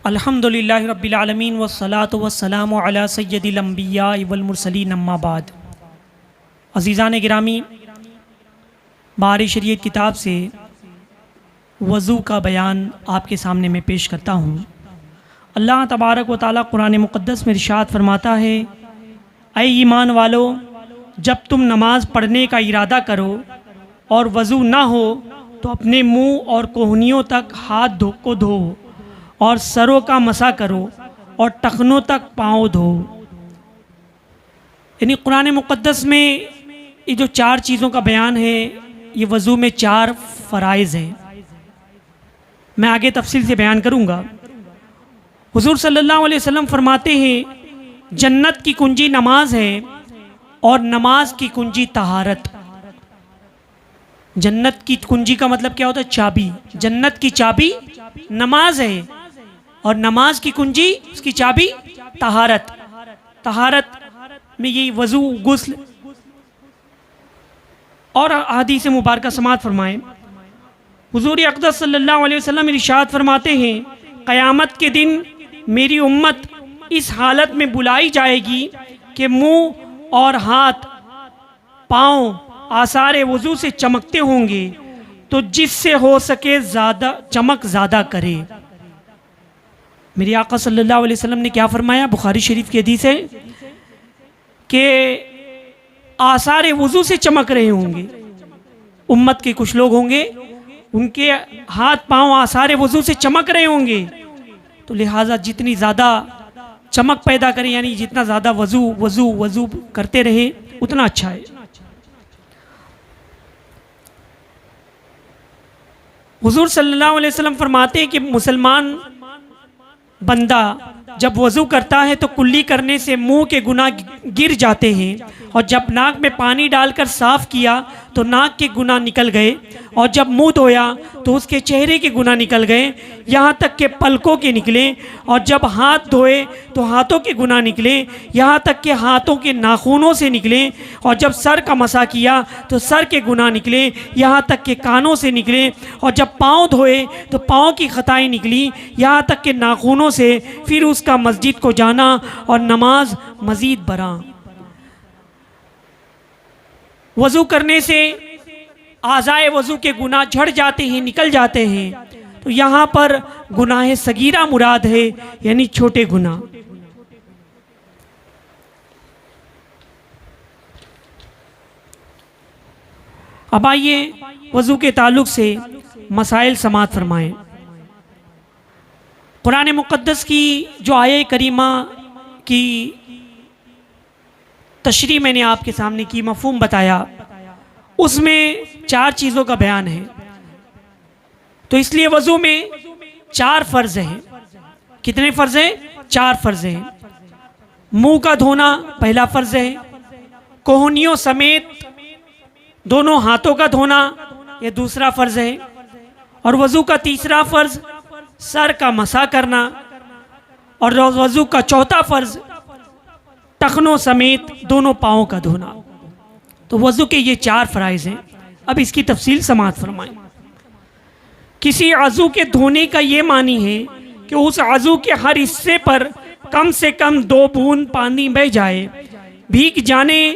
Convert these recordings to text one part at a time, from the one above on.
अल्हम्दुलिल्लाहि रब्बिल आलमीन वस्सलातु वस्सलामु अला सय्यदिल अंबिया वल मुरसलीन अम्मा बाद। अज़ीज़ान गिरामी, बारी शरीयत किताब से वज़ू का बयान आपके सामने मैं पेश करता हूँ। अल्लाह तबारक व तआला कुरान मुक़द्दस में इरशाद फरमाता है, ऐ ईमान वालो, जब तुम नमाज़ पढ़ने का इरादा करो और वज़ू ना हो तो अपने मुँह और कोहनियों तक हाथ को धो और सरों का मसा करो और टखनों तक पाँव धो। यानी कुरान मुक़द्दस में ये जो चार चीज़ों का बयान है, ये वज़ू में चार फ़राइज़ हैं। मैं आगे तफसील से बयान करूँगा। हुज़ूर सल्लल्लाहु अलैहि वसल्लम फरमाते हैं, जन्नत की कुंजी नमाज है और नमाज की कुंजी तहारत। जन्नत की कुंजी का मतलब क्या होता है? चाबी। जन्नत की चाबी नमाज है और नमाज की कुंजी, उसकी चाबी तहारत। तहारत में यही वज़ू, गुस्ल और हदीस मुबारक समात फरमाएं। हुज़ूर अक़दस सल्लल्लाहु अलैहि वसल्लम इरशाद फरमाते हैं, क़यामत के दिन मेरी उम्मत इस हालत में बुलाई जाएगी कि मुंह और हाथ पाँव आसारे वज़ू से चमकते होंगे, तो जिससे हो सके ज़्यादा चमक ज़्यादा करे। मेरे आका सल्लल्लाहु अलैहि वसल्लम ने क्या फरमाया? बुखारी शरीफ की हदीस है कि आसारे वज़ू से चमक रहे होंगे। उम्मत के कुछ लोग होंगे, उनके हाथ पाँव आसारे वज़ू से चमक रहे होंगे, तो लिहाजा जितनी ज़्यादा चमक पैदा करें, यानी जितना ज़्यादा वज़ू वज़ू वज़ू करते रहे उतना अच्छा है। हुज़ूर सल्लल्लाहु अलैहि वसल्लम फरमाते हैं कि मुसलमान बंदा जब वज़ू करता है तो कुल्ली करने से मुंह के गुनाह गिर जाते हैं, और जब नाक में पानी डालकर साफ़ किया तो नाक के गुनाह निकल गए, और जब मुंह धोया तो उसके चेहरे के गुनाह निकल गए, यहाँ तक के पलकों के निकले, और जब हाथ धोए तो हाथों के गुनाह निकले, यहाँ तक के हाथों के नाखूनों से निकले, और जब सर का मसा किया तो सर के गुनाह निकले, यहाँ तक के कानों से निकले, और जब पाँव धोए तो पाँव की खताएँ निकली, यहाँ तक के नाखूनों से। फिर उसका मस्जिद को जाना और नमाज मज़ीद बढ़ा। वज़ू करने से आज़ाए वज़ू के गुनाह झड़ जाते हैं, निकल जाते हैं। तो यहाँ पर गुनाह सगीरा मुराद है, यानी छोटे गुनाह। अब आइए वज़ू के ताल्लुक़ से मसाइल समात फरमाएं। कुरान मुक़द्दस की जो आये करीमा की तशरीह मैंने आपके सामने की, मफ़हूम बताया, उसमें चार चीज़ों का बयान है। तो इसलिए वज़ू में चार फ़र्ज़ हैं। कितने फ़र्ज़ हैं? चार फ़र्ज़ हैं। मुंह का धोना पहला फ़र्ज़ है, कोहनियों समेत दोनों हाथों का धोना यह दूसरा फ़र्ज़ है, और वज़ू का तीसरा फ़र्ज़ सर का मसा करना, और वज़ू का चौथा फ़र्ज़ टखनों समेत दोनों पाँवों का धोना। तो वज़ू के ये चार फ़राइज़ हैं। अब इसकी तफसील समात फरमाएं। किसी अज़ू के धोने का ये मानी है कि उस अज़ू के हर हिस्से पर कम से कम 2 बूंद पानी बह जाए। भीग जाने,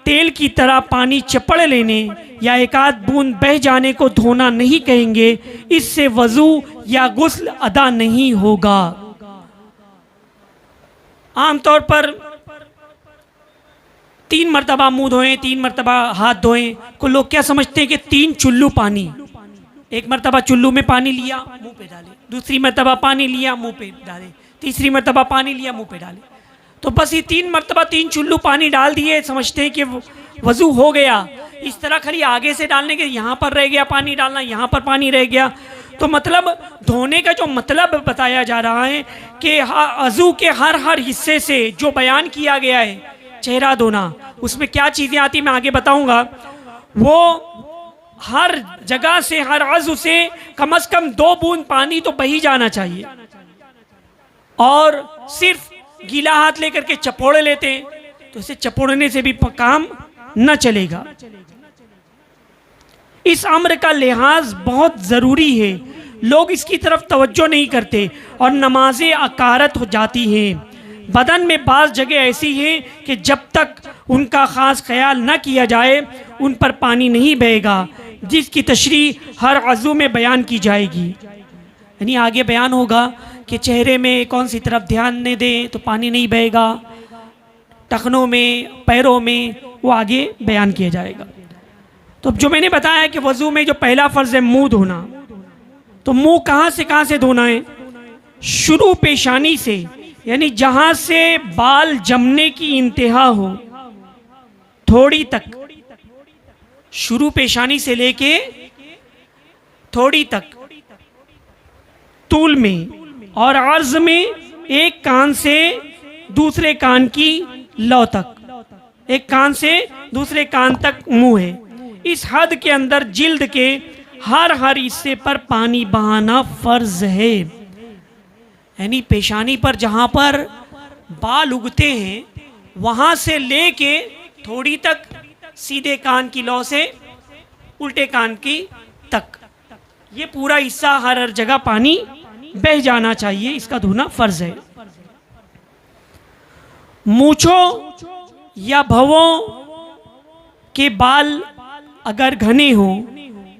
तेल की तरह पानी चपड़ लेने या एक आध बूंद बह जाने को धोना नहीं कहेंगे। इससे वज़ू या गुस्ल अदा नहीं होगा। आमतौर पर 3 मरतबा मुंह धोएं, 3 मरतबा हाथ धोएं को लोग क्या समझते हैं कि 3 चुल्लू पानी। एक मरतबा चुल्लू में पानी लिया, मुंह पे डाले, दूसरी मरतबा पानी लिया, मुंह पे डाले, तीसरी मरतबा पानी लिया, मुंह पे डाले। तो बस ये 3 मरतबा 3 चुल्लू पानी डाल दिए, समझते हैं कि वज़ू हो गया। इस तरह खाली आगे से डालने के, यहाँ पर रह गया पानी डालना, यहाँ पर पानी रह गया। तो मतलब धोने का जो मतलब बताया जा रहा है कि अज़ू के हर हिस्से से जो बयान किया गया है, चेहरा धोना, उसमें क्या चीज़ें आती मैं आगे बताऊंगा। वो हर जगह से, हर अज़ू से कम से कम 2 बूंद पानी तो बही जाना चाहिए, और सिर्फ गीला हाथ लेकर के चपोड़ लेते हैं तो इसे चपोड़ने से भी काम न चलेगा। इस अम्र का लिहाज बहुत ज़रूरी है। लोग इसकी तरफ तवज्जो नहीं करते और नमाजें अकारत हो जाती हैं। बदन में बाज़ जगह ऐसी हैं कि जब तक उनका ख़ास ख्याल न किया जाए उन पर पानी नहीं बहेगा, जिसकी तशरीह हर अज़ू में बयान की जाएगी। यानी आगे बयान होगा कि चेहरे में कौन सी तरफ ध्यान न दें तो पानी नहीं बहेगा, टखनों में, पैरों में, वो आगे बयान किया जाएगा। तो जो मैंने बताया कि वज़ू में जो पहला फ़र्ज़ है मुँह धोना, तो मुँह कहाँ से धोना है? शुरू पेशानी से, यानी जहाँ से बाल जमने की इंतहा हो थोड़ी तक, शुरू पेशानी से लेके थोड़ी तक तूल में और अर्ज में, एक कान से दूसरे कान की लौ तक, एक कान से दूसरे कान तक मुंह है। इस हद के अंदर जिल्द के हर हिस्से पर पानी बहाना फर्ज है। यानी पेशानी पर जहाँ पर बाल उगते हैं वहाँ से लेके थोड़ी तक, सीधे कान की लौ से उल्टे कान की तक, ये पूरा हिस्सा हर जगह पानी बह जाना चाहिए, इसका धोना फर्ज है। मूंछों या भवों के बाल अगर घने हों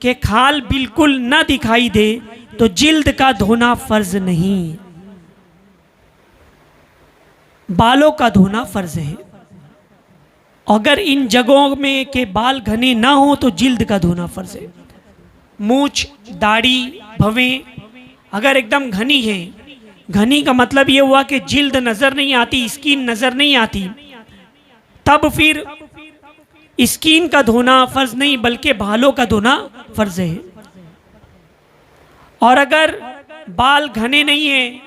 कि खाल बिल्कुल न दिखाई दे तो जिल्द का धोना फर्ज नहीं, बालों का धोना फर्ज है। अगर इन जगहों में के बाल घने ना हो तो जिल्द का धोना फर्ज है। मूछ, दाढ़ी, भवें अगर एकदम घनी है, घनी का मतलब ये हुआ कि जिल्द नजर नहीं आती, स्किन नजर नहीं आती, तब फिर स्किन का धोना फर्ज नहीं बल्कि बालों का धोना फर्ज है। और अगर बाल घने नहीं है,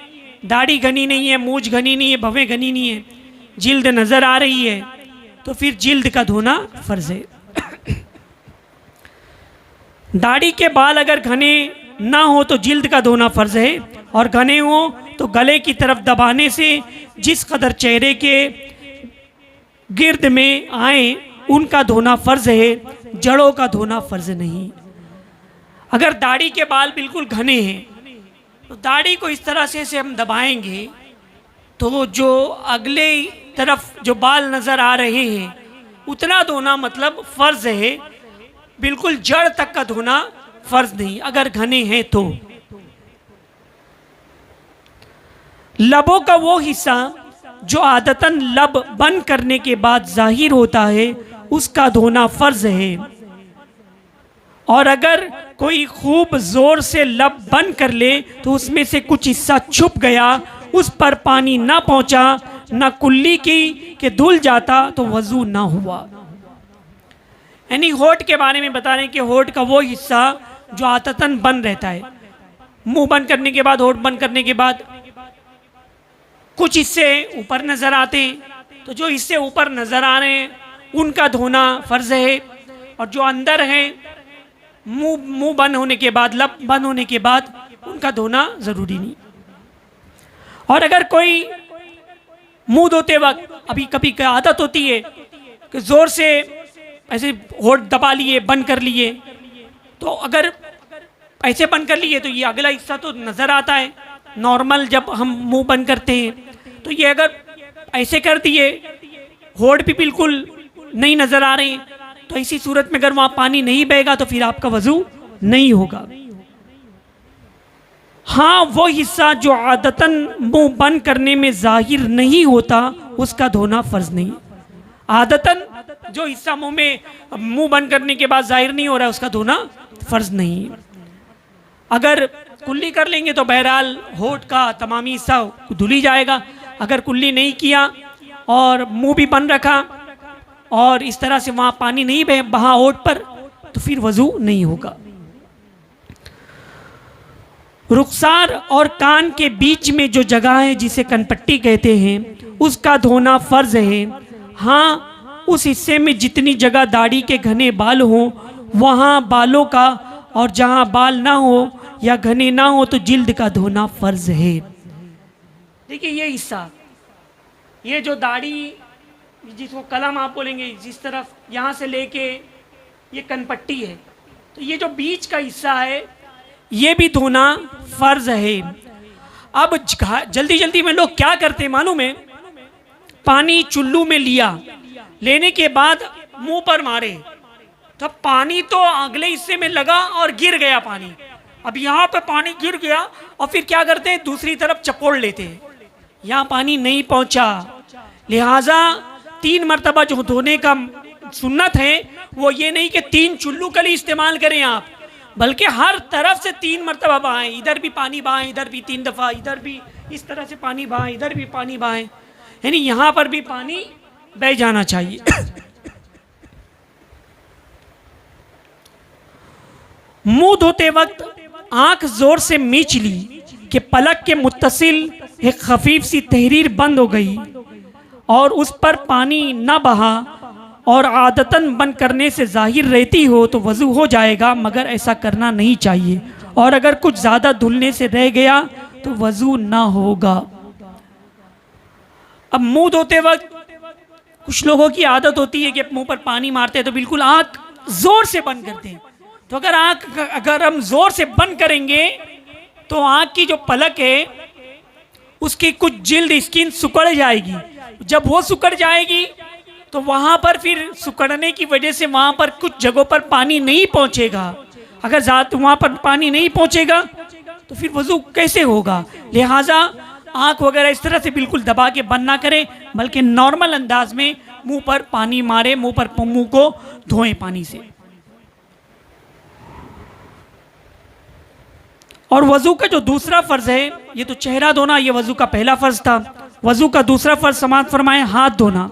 दाढ़ी घनी नहीं है, मूछ घनी नहीं है, भवें घनी नहीं है, जिल्द नजर आ रही है, तो फिर जिल्द का धोना फर्ज है। दाढ़ी के बाल अगर घने ना हो तो जिल्द का धोना फर्ज है, और घने हो तो गले की तरफ दबाने से जिस कदर चेहरे के गिर्द में आए उनका धोना फर्ज है, जड़ों का धोना फर्ज नहीं। अगर दाढ़ी के बाल बिल्कुल घने हैं तो दाढ़ी को इस तरह से हम दबाएंगे तो जो अगले तरफ जो बाल नज़र आ रहे हैं उतना धोना मतलब फ़र्ज है, बिल्कुल जड़ तक का धोना फ़र्ज नहीं अगर घने हैं तो। लबों का वो हिस्सा जो आदतन लब बंद करने के बाद जाहिर होता है उसका धोना फ़र्ज है, और अगर कोई खूब जोर से लब बंद कर ले तो उसमें से कुछ हिस्सा छुप गया, उस पर पानी ना पहुंचा, ना कुल्ली की कि धुल जाता तो वजू ना हुआ। यानी होठ के बारे में बता रहे हैं कि होठ का वो हिस्सा जो आदतन बंद रहता है, मुंह बंद करने के बाद, होठ बंद करने के बाद कुछ हिस्से ऊपर नजर आते हैं, तो जो हिस्से ऊपर नजर आ रहे हैं उनका धोना फर्ज है, और जो अंदर है मुंह बंद होने के बाद, लब बंद होने के बाद उनका धोना जरूरी नहीं। और अगर कोई मुंह धोते वक्त, अभी कभी क्या आदत होती है कि जोर से ऐसे होठ दबा लिए, बंद कर लिए, तो अगर ऐसे बंद कर लिए तो ये अगला हिस्सा तो नजर आता है नॉर्मल जब हम मुंह बंद करते हैं, तो ये अगर ऐसे कर दिए, होठ भी बिल्कुल नहीं नजर आ रहे, तो ऐसी सूरत में अगर वहां पानी नहीं बहेगा तो फिर आपका वजू नहीं होगा। हाँ, वो हिस्सा जो आदतन मुंह बंद करने में जाहिर नहीं होता उसका धोना फर्ज नहीं। आदतन जो हिस्सा मुंह बंद करने के बाद जाहिर नहीं हो रहा है उसका धोना फर्ज नहीं। अगर कुल्ली कर लेंगे तो बहरहाल होठ का तमामी हिस्सा धुल ही जाएगा। अगर कुल्ली नहीं किया और मुंह भी बंद रखा और इस तरह से वहां पानी नहीं बहा होठ पर, तो फिर वजू नहीं होगा। रुखसार और कान के बीच में जो जगह है जिसे कनपट्टी कहते हैं उसका धोना फर्ज है। हाँ, उस हिस्से में जितनी जगह दाढ़ी के घने बाल हो वहाँ बालों का, और जहाँ बाल ना हो या घने ना हो तो जिल्द का धोना फर्ज है। देखिए ये हिस्सा, ये जो दाढ़ी जिसको कलम आप बोलेंगे, जिस तरफ यहाँ से लेके ये कनपट्टी है, तो ये जो बीच का हिस्सा है ये भी धोना फर्ज है। अब जल्दी जल्दी में लोग क्या करते मालूम है, पानी चुल्लू में लिया, लेने के बाद मुंह पर मारे, तब पानी तो अगले हिस्से में लगा और गिर गया पानी। अब यहाँ पे पानी गिर गया और फिर क्या करते हैं, दूसरी तरफ चपोड़ लेते हैं, यहाँ पानी नहीं पहुंचा। लिहाजा 3 मरतबा जो धोने का सुन्नत है वो ये नहीं कि 3 चुल्लू कली इस्तेमाल करें आप, बल्कि हर तरफ से 3 मरतबा बहाएं, इधर भी पानी बहाएं, इधर भी 3 दफ़ा, इधर भी इस तरह से पानी बहाएं, इधर भी पानी बहाएं, यानी यहाँ पर भी पानी बह जाना चाहिए। मुंह धोते वक्त आंख जोर से मीच ली कि पलक के मुत्तसिल एक खफीफ सी तहरीर बंद हो गई और उस पर पानी न बहा और आदतन बंद करने से जाहिर रहती हो तो वज़ू हो जाएगा, मगर ऐसा करना नहीं चाहिए। और अगर कुछ ज़्यादा धुलने से रह गया तो वज़ू ना होगा। अब मुंह धोते वक्त कुछ लोगों की आदत होती है कि मुंह पर पानी मारते हैं तो बिल्कुल आंख जोर से बंद करते हैं। तो अगर हम जोर से बंद करेंगे तो आंख की जो पलक है उसकी कुछ जिल्द स्किन सिकुड़ जाएगी। जब वो सिकुड़ जाएगी तो वहां पर फिर सिकुड़ने की वजह से वहां पर कुछ जगहों पर पानी नहीं पहुंचेगा। अगर वहां पर पानी नहीं पहुंचेगा तो फिर वजू कैसे होगा। लिहाजा आंख वगैरह इस तरह से बिल्कुल दबा के बंद ना करें, बल्कि नॉर्मल अंदाज में मुंह पर पानी मारे, मुंह को धोएं पानी से। और वजू का जो दूसरा फर्ज है, ये तो चेहरा धोना, ये वजू का पहला फर्ज था। वजू का दूसरा फर्ज समाअत फरमाए हाथ धोना।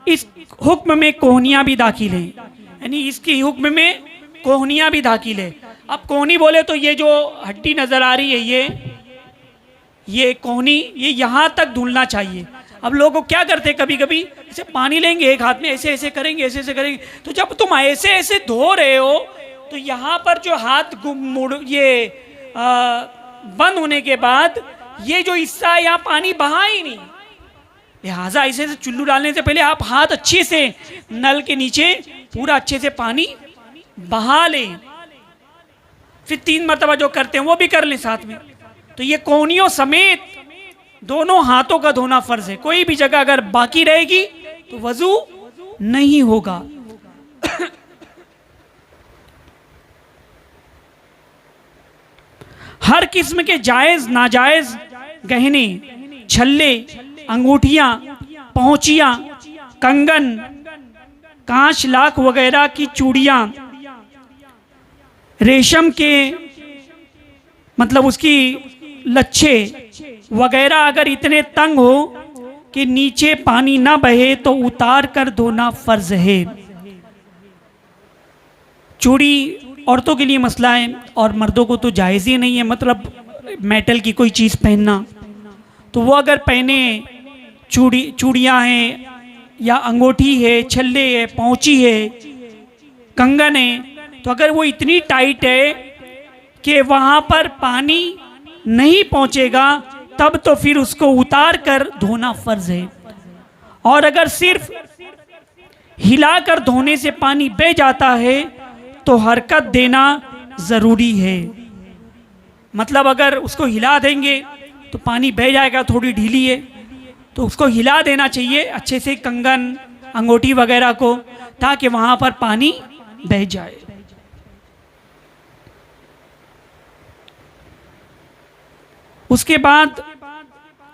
इस हुक्म में कोहनियां भी दाखिल है, यानी इसकी हुक्म में कोहनियां भी दाखिल है। अब कोहनी बोले तो ये जो हड्डी नजर आ रही है, ये कोहनी, ये यहाँ तक धुलना चाहिए। अब लोग क्या करते हैं, कभी कभी ऐसे पानी लेंगे एक हाथ में, ऐसे ऐसे करेंगे, ऐसे ऐसे करेंगे, तो जब तुम ऐसे ऐसे धो रहे हो तो यहाँ पर जो हाथ बंद होने के बाद ये जो हिस्सा है यहाँ पानी बहा ही नहीं। लिहाजा ऐसे से चुल्लू डालने से पहले आप हाथ अच्छे से नल के नीचे पूरा अच्छे से पानी बहा लें, फिर 3 मरतबा जो करते हैं वो भी कर लें साथ में। तो ये कोहनियों समेत दोनों हाथों का धोना फर्ज है। कोई भी जगह अगर बाकी रहेगी तो वजू नहीं होगा। हर किस्म के जायज नाजायज गहने, छल्ले, अंगूठियां, पहुंचियां, कंगन, कांच लाख वगैरह की चूड़ियां, रेशम के मतलब उसकी लच्छे वगैरह अगर इतने तंग हो कि नीचे पानी ना बहे तो उतार कर धोना फर्ज है। चूड़ी औरतों के लिए मसला है और मर्दों को तो जायज़ ही नहीं है, मतलब मेटल की कोई चीज़ पहनना। तो वो अगर पहने, चूड़ियाँ हैं या अंगूठी है, छल्ले है, पहुँची है, कंगन है, तो अगर वो इतनी टाइट है कि वहाँ पर पानी नहीं पहुँचेगा तब तो फिर उसको उतार कर धोना फर्ज है। और अगर सिर्फ हिलाकर धोने से पानी बह जाता है तो हरकत देना ज़रूरी है। मतलब अगर उसको हिला देंगे तो पानी बह जाएगा, थोड़ी ढीली है तो उसको हिला देना चाहिए अच्छे से, कंगन अंगूठी वगैरह को, ताकि वहाँ पर पानी बह जाए। उसके बाद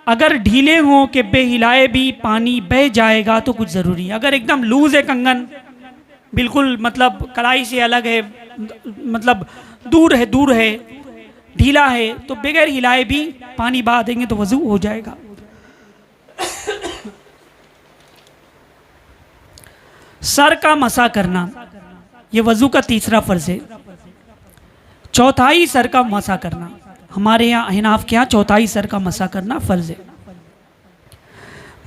अगर ढीले हों कि बेहिलाए भी पानी बह जाएगा तो कुछ ज़रूरी है। अगर एकदम लूज है कंगन, बिल्कुल मतलब कलाई से अलग है, मतलब दूर है, ढीला है, तो बगैर हिलाए भी पानी बहा देंगे तो वजू हो जाएगा। सर का मसा करना, यह वजू का तीसरा फर्ज है। चौथाई सर का मसा करना, हमारे यहाँ अहनाफ के यहाँ चौथाई सर का मसा करना फर्ज है।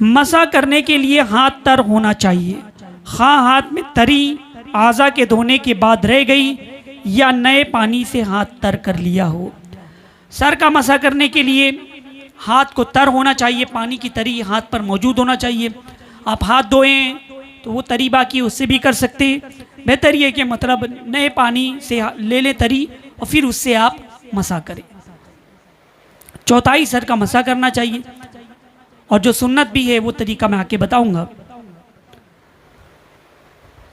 मसा करने के लिए हाथ तर होना चाहिए, हाँ हाथ में तरी आज़ा के धोने के बाद रह गई या नए पानी से हाथ तर कर लिया हो। सर का मसा करने के लिए हाथ को तर होना चाहिए, पानी की तरी हाथ पर मौजूद होना चाहिए। आप हाथ धोएं तो वो तरी बाकी उससे भी कर सकते हैं। बेहतर ये कि मतलब नए पानी से ले लें तरी और फिर उससे आप मसा करें। चौथाई सर का मसा करना चाहिए। और जो सुन्नत भी है वो तरीका मैं आके बताऊंगा।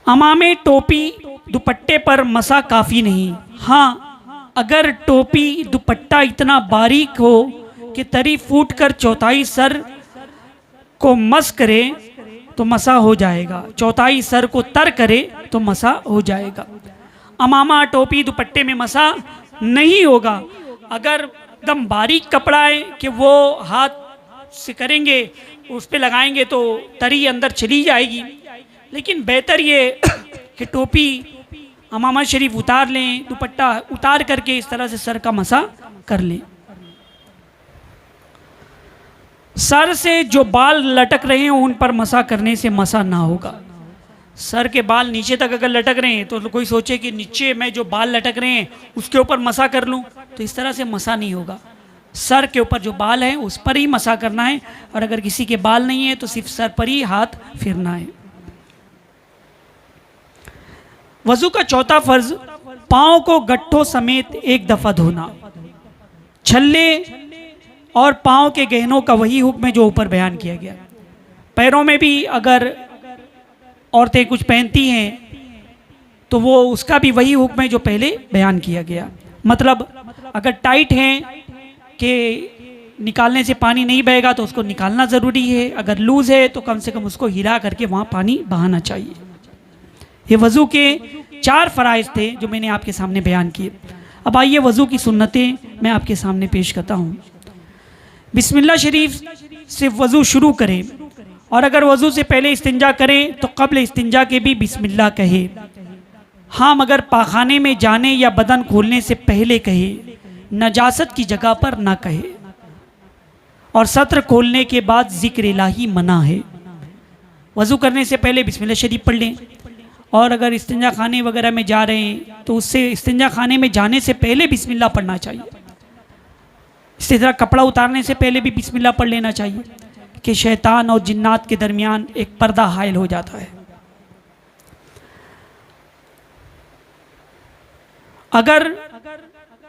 अमामे, टोपी, दुपट्टे पर मसा काफ़ी नहीं। हाँ, अगर टोपी दुपट्टा इतना बारीक हो कि तरी फूट कर चौथाई सर को मस करे तो मसा हो जाएगा, चौथाई सर को तर करे तो मसा हो जाएगा। अमामा, टोपी, दुपट्टे में मसा नहीं होगा। अगर एकदम बारीक कपड़ा है कि वो हाथ से करेंगे, उस पर लगाएंगे तो तरी अंदर चली जाएगी। लेकिन बेहतर ये कि टोपी, अमामा शरीफ उतार लें, दुपट्टा उतार करके इस तरह से सर का मसा कर लें। सर से जो बाल लटक रहे हैं उन पर मसा करने से मसा ना होगा। सर के बाल नीचे तक अगर लटक रहे हैं तो कोई सोचे कि नीचे में जो बाल लटक रहे हैं उसके ऊपर मसा कर लूं, तो इस तरह से मसा नहीं होगा। सर के ऊपर जो बाल है उस पर ही मसा करना है, और अगर किसी के बाल नहीं है तो सिर्फ सर पर ही हाथ फिरना है। वजू का चौथा फर्ज, पाँव को गट्ठों समेत एक दफा धोना। छल्ले और पाँव के गहनों का वही हुक्म है जो ऊपर बयान किया गया। पैरों में भी अगर औरतें कुछ पहनती हैं तो वो उसका भी वही हुक्म है जो पहले बयान किया गया। मतलब अगर टाइट हैं कि निकालने से पानी नहीं बहेगा तो उसको निकालना ज़रूरी है, अगर लूज़ है तो कम से कम उसको हिला करके वहाँ पानी बहाना चाहिए। ये वज़ू के 4 फ़राइज़ थे जो मैंने आपके सामने बयान किए। अब आइए वज़ू की सुन्नतें मैं आपके सामने पेश करता हूँ। बिस्मिल्लाह शरीफ से वज़ू शुरू करें, और अगर वज़ू से पहले इस्तिंजा करें तो क़ब्ल इस्तिंजा के भी बिस्मिल्लाह कहे। हाँ, मगर पाखाने में जाने या बदन खोलने से पहले कहे, नजासत की जगह पर ना कहे। और सत्र खोलने के बाद ज़िक्र इलाही मना है। वज़ू करने से पहले बिस्मिल्लाह शरीफ पढ़ लें, और अगर इस्तिंजा खाने वगैरह में जा रहे हैं तो उससे इस्तिंजा खाने में जाने से पहले बिस्मिल्लाह पढ़ना चाहिए। इसी तरह कपड़ा उतारने से पहले भी बिस्मिल्लाह पढ़ लेना चाहिए कि शैतान और जिन्नात के दरमियान एक पर्दा हायल हो जाता है। अगर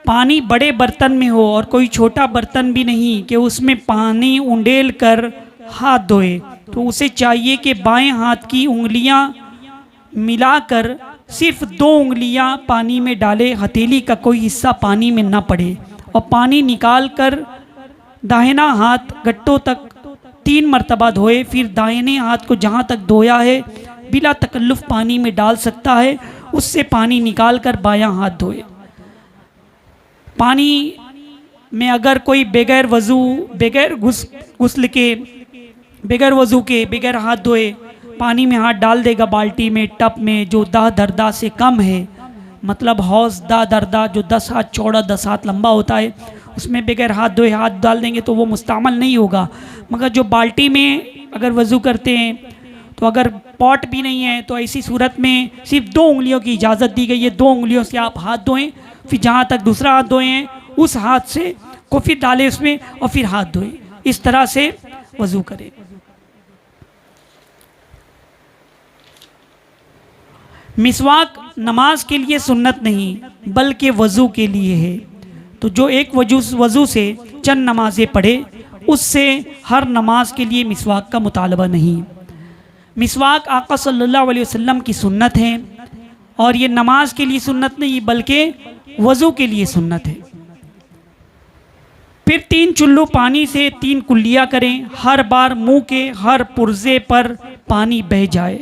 पानी बड़े बर्तन में हो और कोई छोटा बर्तन भी नहीं कि उसमें पानी उंडेल कर हाथ धोए, तो उसे चाहिए कि बाएं हाथ की उंगलियां मिलाकर सिर्फ 2 उंगलियां पानी में डाले, हथेली का कोई हिस्सा पानी में ना पड़े, और पानी निकाल कर दाहिना हाथ गट्टों तक 3 मरतबा धोए। फिर दाहिने हाथ को जहाँ तक धोया है बिला तकल्लुफ़ पानी में डाल सकता है, उससे पानी निकाल कर बायां हाथ धोए। पानी में अगर कोई बगैर वज़ू, बगैर गुस्ल के, बगैर वज़ू के, बगैर हाथ धोए पानी में हाथ डाल देगा, बाल्टी में, टब में जो दाह दरदा से कम है, मतलब हौज़ दाह दरदा जो 10 हाथ चौड़ा 10 हाथ लंबा होता है, उसमें बगैर हाथ धोए हाथ डाल देंगे तो वो मुस्तअमल नहीं होगा। मगर जो बाल्टी में अगर वज़ू करते हैं तो अगर पॉट भी नहीं है तो ऐसी सूरत में सिर्फ 2 उंगलियों की इजाज़त दी गई है। 2 उंगलियों से आप हाथ धोएं, फिर जहाँ तक दूसरा हाथ धोए हैं उस हाथ से को फिर डालें उसमें और फिर हाथ धोएं। इस तरह से वज़ू करें। मिसवाक नमाज के लिए सुन्नत नहीं बल्कि वज़ू के लिए है। तो जो एक वज़ू से चंद नमाजें पढ़े उससे हर नमाज के लिए मिसवाक का मुतालबा नहीं। मिसवाक आका सल्लल्लाहु अलैहि वसल्लम की सुन्नत है, और ये नमाज के लिए सुन्नत नहीं बल्कि वज़ू के लिए सुन्नत है। फिर 3 चुल्लू पानी से 3 कुल्लियाँ करें, हर बार मुंह के हर पुर्जे पर पानी बह जाए,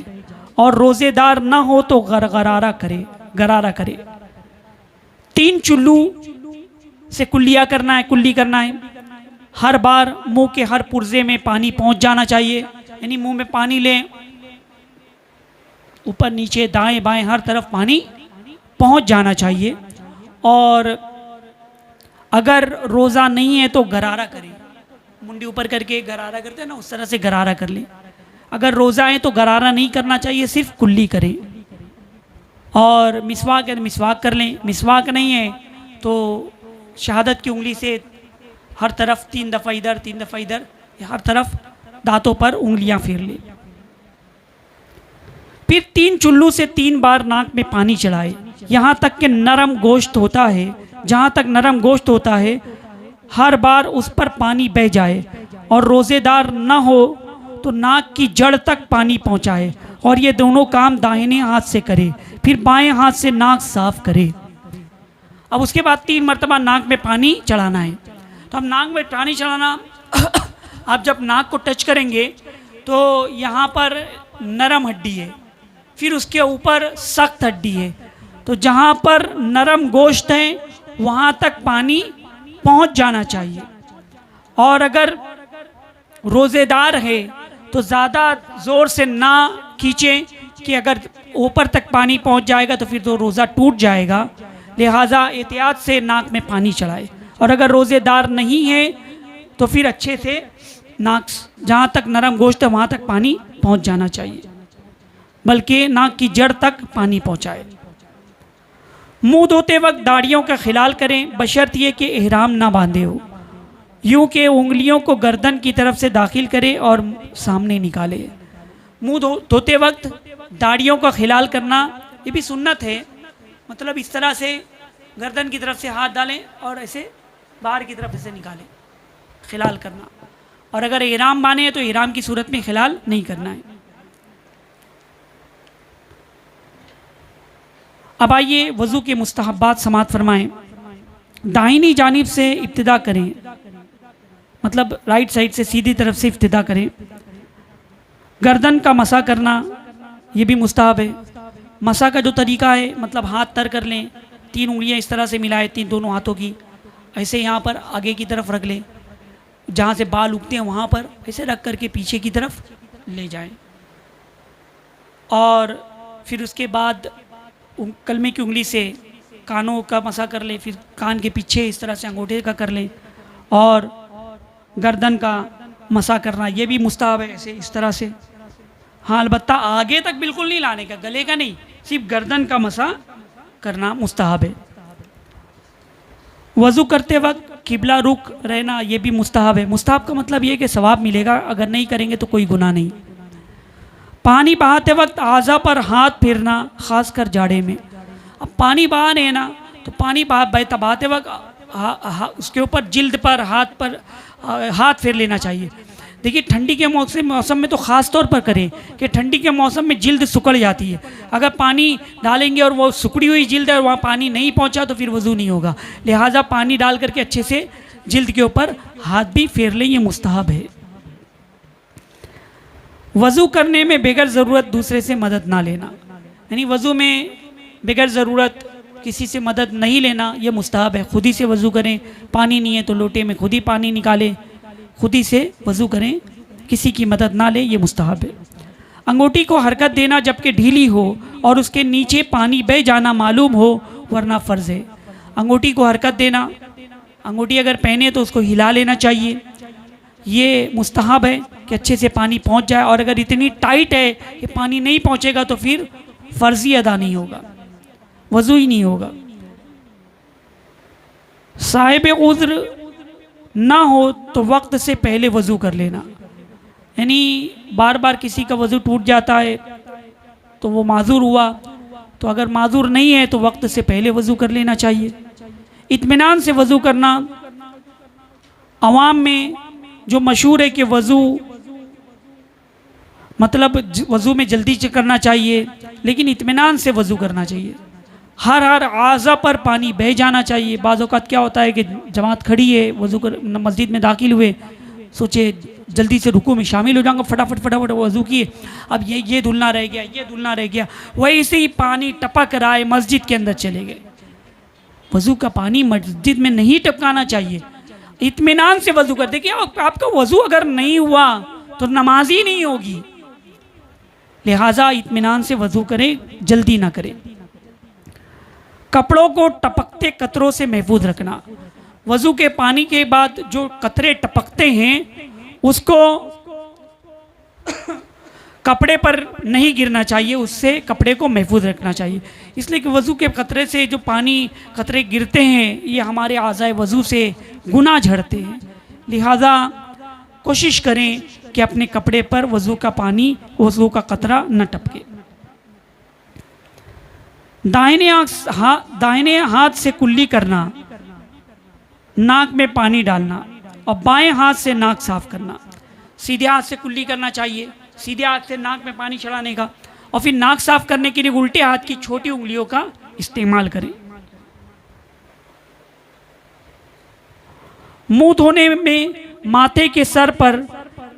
और रोज़ेदार ना हो तो गरारा करे। 3 चुल्लू से कुल्लिया करना है, कुल्ली करना है। हर बार मुंह के हर पुर्जे में पानी पहुंच जाना चाहिए, यानी मुंह में पानी लें, ऊपर नीचे दाएं बाएं हर तरफ पानी पहुंच जाना चाहिए। और अगर रोज़ा नहीं है तो गरारा करें, मुंडी ऊपर करके गरारा करते हैं ना, उस तरह से गरारा कर लें। अगर रोज़ा है तो गरारा नहीं करना चाहिए, सिर्फ कुल्ली करें। और मिसवाक है तो मिसवाक कर लें, मिसवाक नहीं है तो शहादत की उंगली से हर तरफ 3 दफ़ा इधर 3 दफ़ा इधर, हर तरफ दांतों पर उंगलियां फेर लें। फिर 3 चुल्लू से 3 बार नाक में पानी चढ़ाए, यहाँ तक कि नरम गोश्त होता है, जहाँ तक नरम गोश्त होता है हर बार उस पर पानी बह जाए, और रोज़ेदार न हो तो नाक की जड़ तक पानी पहुँचाए, और ये दोनों काम दाहिने हाथ से करे, फिर बाएं हाथ से नाक साफ करे। अब उसके बाद 3 मरतबा नाक में पानी चढ़ाना है। तो अब नाक में पानी चढ़ाना आप जब नाक को टच करेंगे तो यहाँ पर नरम हड्डी है, फिर उसके ऊपर सख्त हड्डी है, तो जहाँ पर नरम गोश्त है वहाँ तक पानी पहुँच जाना चाहिए। और अगर रोज़ेदार है तो ज़्यादा ज़ोर से ना खींचें कि अगर ऊपर तक पानी पहुँच जाएगा तो फिर तो रोज़ा टूट जाएगा, लिहाजा एहतियात से नाक में पानी चढ़ाए। और अगर रोज़ेदार नहीं है तो फिर अच्छे से नाक जहाँ तक नरम गोश्त है वहाँ तक पानी पहुँच जाना चाहिए, बल्कि नाक की जड़ तक पानी पहुँचाए। मुंह धोते वक्त दाढ़ियों का ख्याल करें, बशर्त ये कि इहराम ना बांधे हो। यूँ के उंगलियों को गर्दन की तरफ से दाखिल करे और सामने निकाले। मुंह धोते वक्त दाढ़ियों का ख्याल करना ये भी सुन्नत है, मतलब इस तरह से गर्दन की तरफ से हाथ डालें और ऐसे बाहर की तरफ ऐसे निकालें, ख्याल करना। और अगर इहराम बांधे हैं तो इहराम की सूरत में ख्याल नहीं करना है। अब आइए वज़ू के मुस्तहब्बात समाअत फरमाएं। दाहिनी जानिब से इब्तिदा करें, मतलब राइट साइड से सीधी तरफ से इब्तिदा करें। गर्दन का मसा करना ये भी मुस्तहब है। मसा का जो तरीका है, मतलब हाथ तर कर लें, 3 उंगलियां इस तरह से मिलाएं, 3 दोनों हाथों की, ऐसे यहाँ पर आगे की तरफ रख लें, जहाँ से बाल उगते हैं वहाँ पर ऐसे रख करके पीछे की तरफ ले जाएं। और फिर उसके बाद कलमे की उंगली से कानों का मसा कर लें, फिर कान के पीछे इस तरह से अंगूठे का कर लें, और गर्दन का मसा करना ये भी मुस्तहब है, ऐसे इस तरह से। हाँ, अलबत्ता आगे तक बिल्कुल नहीं लाने का, गले का नहीं, सिर्फ गर्दन का मसा करना मुस्तहब है। वज़ू करते वक्त किबला रुख रहना ये भी मुस्तहब है। मुस्तहब का मतलब ये कि सवाब मिलेगा, अगर नहीं करेंगे तो कोई गुनाह नहीं। पानी बहाते वक्त आज़ा पर हाथ फेरना, ख़ासकर जाड़े में। अब पानी बहा रहे हैं ना, तो पानी बहाते वक्त उसके ऊपर जिल्द पर हाथ फेर लेना चाहिए। देखिए, ठंडी के मौसम में तो ख़ास तौर पर करें कि ठंडी के मौसम में जिल्द सुकड़ जाती है। अगर पानी डालेंगे और वो सुकड़ी हुई जिल्द है और वहाँ पानी नहीं पहुँचा तो फिर वज़ू नहीं होगा। लिहाजा पानी डाल करके अच्छे से जिल्द के ऊपर हाथ भी फेर लें, ये मुस्तहब है। वज़ू करने में बगैर ज़रूरत दूसरे से मदद ना लेना, यानी वज़ू में बगैर ज़रूरत किसी से मदद नहीं लेना, यह मुस्तहब है। खुद ही से वज़ू करें, पानी नहीं है तो लोटे में खुद ही पानी निकालें, खुद ही से वज़ू करें, किसी की मदद ना लें, ये मुस्तहब है। अंगूठी को हरकत देना जबकि ढीली हो और उसके नीचे पानी बह जाना मालूम हो, वरना फ़र्ज़ है। अंगूठी को हरकत देना, अंगूठी अगर पहने तो उसको हिला लेना चाहिए, ये मुस्तहब है कि अच्छे से पानी पहुंच जाए। और अगर इतनी टाइट है कि पानी नहीं पहुंचेगा तो फिर फ़र्ज़ी अदा नहीं होगा, वज़ू ही नहीं होगा। साहिब उज़्र ना हो तो वक्त से पहले वज़ू कर लेना, यानी बार बार किसी का वज़ू टूट जाता है तो वो माज़ूर हुआ, तो अगर माज़ूर नहीं है तो वक्त से पहले वज़ू कर लेना चाहिए। इत्मीनान से वज़ू करना, अवाम में जो मशहूर है कि वज़ू मतलब वज़ू में जल्दी से करना चाहिए, लेकिन इत्मीनान से वज़ू करना चाहिए। हर आज़ा पर पानी बह जाना चाहिए। बाज़ औक़ात क्या होता है कि जमात खड़ी है, वज़ू कर मस्जिद में दाखिल हुए, सोचे जल्दी से रुकू में शामिल हो जाऊंगा, फटाफट वज़ू किए, अब ये धुलना रह गया, ये धुलना रह गया, वैसे ही पानी टपक रहा है, मस्जिद के अंदर चले गए। वज़ू का पानी मस्जिद में नहीं टपकाना चाहिए, इत्मीनान से वज़ू कर। देखिए, आपका वज़ू अगर नहीं हुआ तो नमाज ही नहीं होगी, लिहाजा इत्मीनान से वज़ू करें, जल्दी ना करें। कपड़ों को टपकते कतरों से महफूज रखना, वज़ू के पानी के बाद जो कतरे टपकते हैं उसको कपड़े पर नहीं गिरना चाहिए, उससे कपड़े को महफूज रखना चाहिए। इसलिए कि वज़ू के कतरे से जो पानी कतरे गिरते हैं ये हमारे आज़ाए वज़ू से गुनाह झड़ते हैं, लिहाजा कोशिश करें कि अपने कपड़े पर वज़ू का पानी, वज़ू का कतरा न टपके। दाहिने हाथ से कुल्ली करना, नाक में पानी डालना और बाएं हाथ से नाक साफ करना। सीधे हाथ से कुल्ली करना चाहिए, सीधे हाथ से नाक में पानी चढ़ाने का, और फिर नाक साफ करने के लिए उल्टे हाथ की छोटी उंगलियों का इस्तेमाल करें। मुंह धोने में माथे के सर पर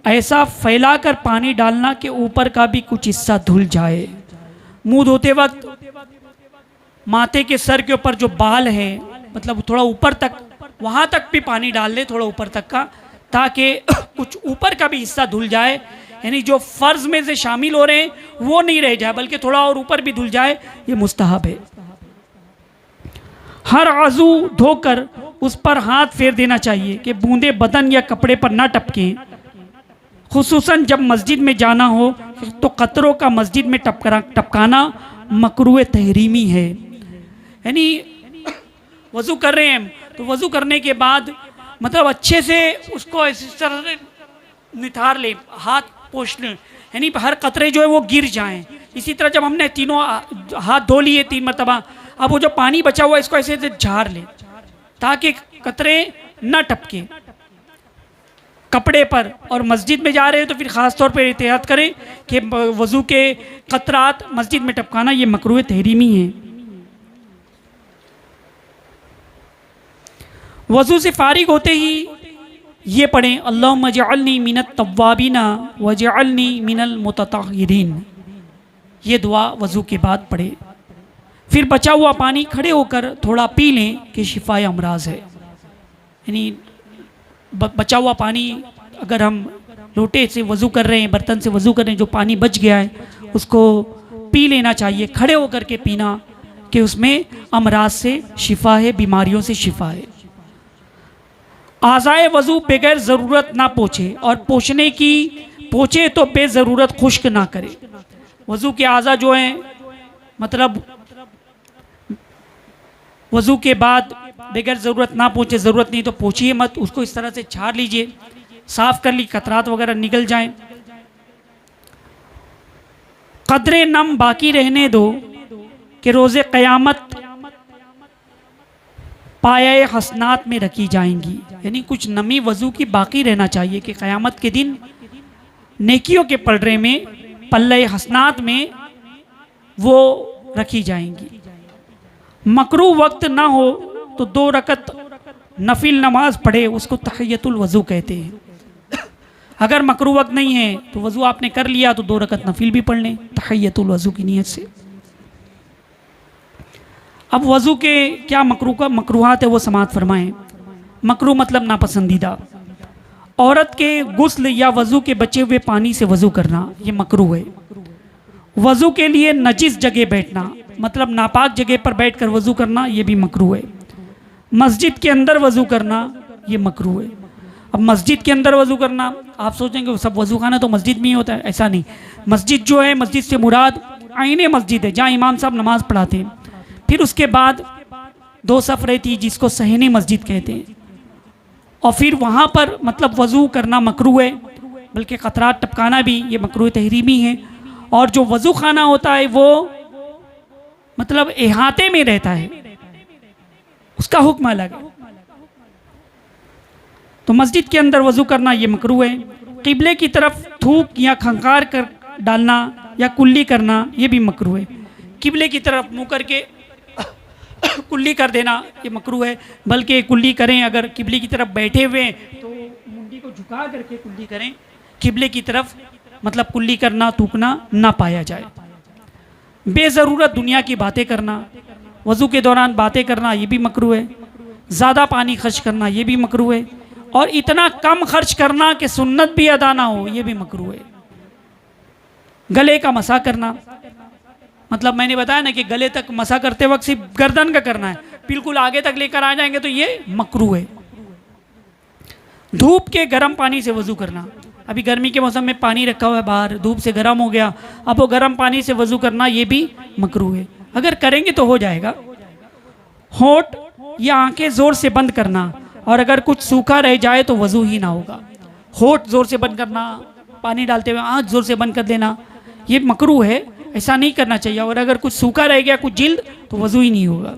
ऐसा फैलाकर पानी डालना कि ऊपर का भी कुछ हिस्सा धुल जाए। मुंह धोते वक्त माथे के सर के ऊपर जो बाल है, मतलब थोड़ा ऊपर तक, वहां तक भी पानी डाल ले, थोड़ा ऊपर तक का, ताकि कुछ ऊपर का भी हिस्सा धुल जाए, यानी जो फर्ज में से शामिल हो रहे हैं वो नहीं रह जाए, बल्कि थोड़ा और ऊपर भी धुल जाए, ये मुस्तहब है। हर आजू धोकर उस पर हाथ फेर देना चाहिए कि बूंदे बदन या कपड़े पर ना टपके। खुसूसन जब मस्जिद में जाना हो तो कतरों का मस्जिद में टपकाना मकरूह तहरीमी है। यानी वज़ू कर रहे हैं तो वज़ू करने के बाद मतलब अच्छे से उसको इस तरह से निथार ले, हाथ पोंछ लें, यानी हर कतरे जो है वो गिर जाएं। इसी तरह जब हमने तीनों हाथ धो लिए 3 मरतबा, अब वो जो पानी बचा हुआ इसको ऐसे झाड़ लें ताकि कतरे न टपके कपड़े पर। और मस्जिद में जा रहे हैं तो फिर ख़ास तौर पर एहतियात करें कि वज़ू के कतरात मस्जिद में टपकाना ये मकरूह तहरीमी है। वज़ू से फारिग होते ही ये पढ़ें, अल्लाहुम्मा जअलनी मिनत तव्वाबीना वजअलनी मिनल मुतताहिरीन। ये दुआ वज़ू के बाद पढ़े। फिर बचा हुआ पानी खड़े होकर थोड़ा पी लें कि शिफाए अमराज है। यानी बचा हुआ पानी अगर हम लोटे से वज़ू कर रहे हैं, बर्तन से वज़ू कर रहे हैं, जो पानी बच गया है उसको पी लेना चाहिए, खड़े होकर के पीना कि उसमें अमराज से शिफा है, बीमारियों से शिफा है। आज़ाए वज़ू बगैर ज़रूरत ना पोछे, और पोछे तो बेज़रूरत खुश्क ना करे। वज़ू के आज़ा जो हैं, मतलब वज़ू के बाद बगैर ज़रूरत ना पोछे, ज़रूरत नहीं तो पोछिए मत, उसको इस तरह से झाड़ लीजिए, साफ़ कर ली, कतरात वगैरह निकल जाएं। कदरे नम बाकी रहने दो कि रोज़े क़यामत पाया हसनात में रखी जाएंगी। यानी कुछ नमी वज़ू की बाकी रहना चाहिए कि क़यामत के दिन नेकियों के पलड़े में, पल्ले हसनात में वो रखी जाएंगी। मकरू वक्त ना हो तो 2 रकत नफिल नमाज पढ़े, उसको तहियतुल वज़ू कहते हैं। अगर मकरू वक्त नहीं है तो वज़ू आपने कर लिया तो 2 रकत नफिल भी पढ़ लें तहियतुल वज़ू की नीयत से। अब वज़ू के क्या मकरूहात है वो समाअत फरमाएं। मकरू मतलब नापसंदीदा। औरत के गुस्ल या वज़ू के बचे हुए पानी से वज़ू करना ये मकरू है। वज़ू के लिए नजिस जगह बैठना, मतलब नापाक जगह पर बैठकर वज़ू करना ये भी मकरू है। मस्जिद के अंदर वज़ू करना ये मकरू है। अब मस्जिद के अंदर वज़ू करना, आप सोचेंगे सब वज़ू खाना तो मस्जिद में ही होता है, ऐसा नहीं। मस्जिद जो है, मस्जिद से मुराद आईने मस्जिद है जहाँ इमाम साहब नमाज पढ़ाते हैं। फिर उसके बाद 2 सफ़ रहती जिसको सहनी मस्जिद कहते हैं, और फिर वहाँ पर मतलब वज़ू करना मकरू है, बल्कि क़तरात टपकाना भी ये मकरूह तहरीमी है। और जो वज़ू खाना होता है वो मतलब इहाते में रहता है, उसका हुक्म अलग है। तो मस्जिद के अंदर वज़ू करना ये मकरूह है। क़िबले की तरफ थूक या खंकार कर डालना या कुल्ली करना ये भी मकरूह है। क़िबले की तरफ मुँह करके कुल्ली कर देना ये मकरूह है, बल्कि कुल्ली करें अगर क़िबले की तरफ बैठे हुए तो मुंडी को झुका करके कुल्ली करें, क़िबले की तरफ मतलब कुल्ली करना, थूकना ना पाया जाए। बेज़रूरत दुनिया की बातें करना, वज़ू के दौरान बातें करना ये भी मकरूह है। ज़्यादा पानी खर्च करना ये भी मकरूह है, और इतना कम खर्च करना कि सुन्नत भी अदा ना हो ये भी मकरूह है। गले का मसा करना, मतलब मैंने बताया ना कि गले तक मसा करते वक्त सिर्फ गर्दन का करना है, बिल्कुल आगे तक लेकर आ जाएंगे तो ये मकरूह है। धूप के गर्म पानी से वज़ू करना, अभी गर्मी के मौसम में पानी रखा हुआ है बाहर, धूप से गर्म हो गया, अब वो गर्म पानी से वज़ू करना ये भी मकरूह है, अगर करेंगे तो हो जाएगा। होंठ या आंखें ज़ोर से बंद करना, और अगर कुछ सूखा रह जाए तो वज़ू ही ना होगा। होंठ ज़ोर से बंद करना, पानी डालते हुए आँख ज़ोर से बंद कर देना ये मकरूह है, ऐसा नहीं करना चाहिए। और अगर कुछ सूखा रह गया, कुछ जिल्द, तो वज़ू ही नहीं होगा।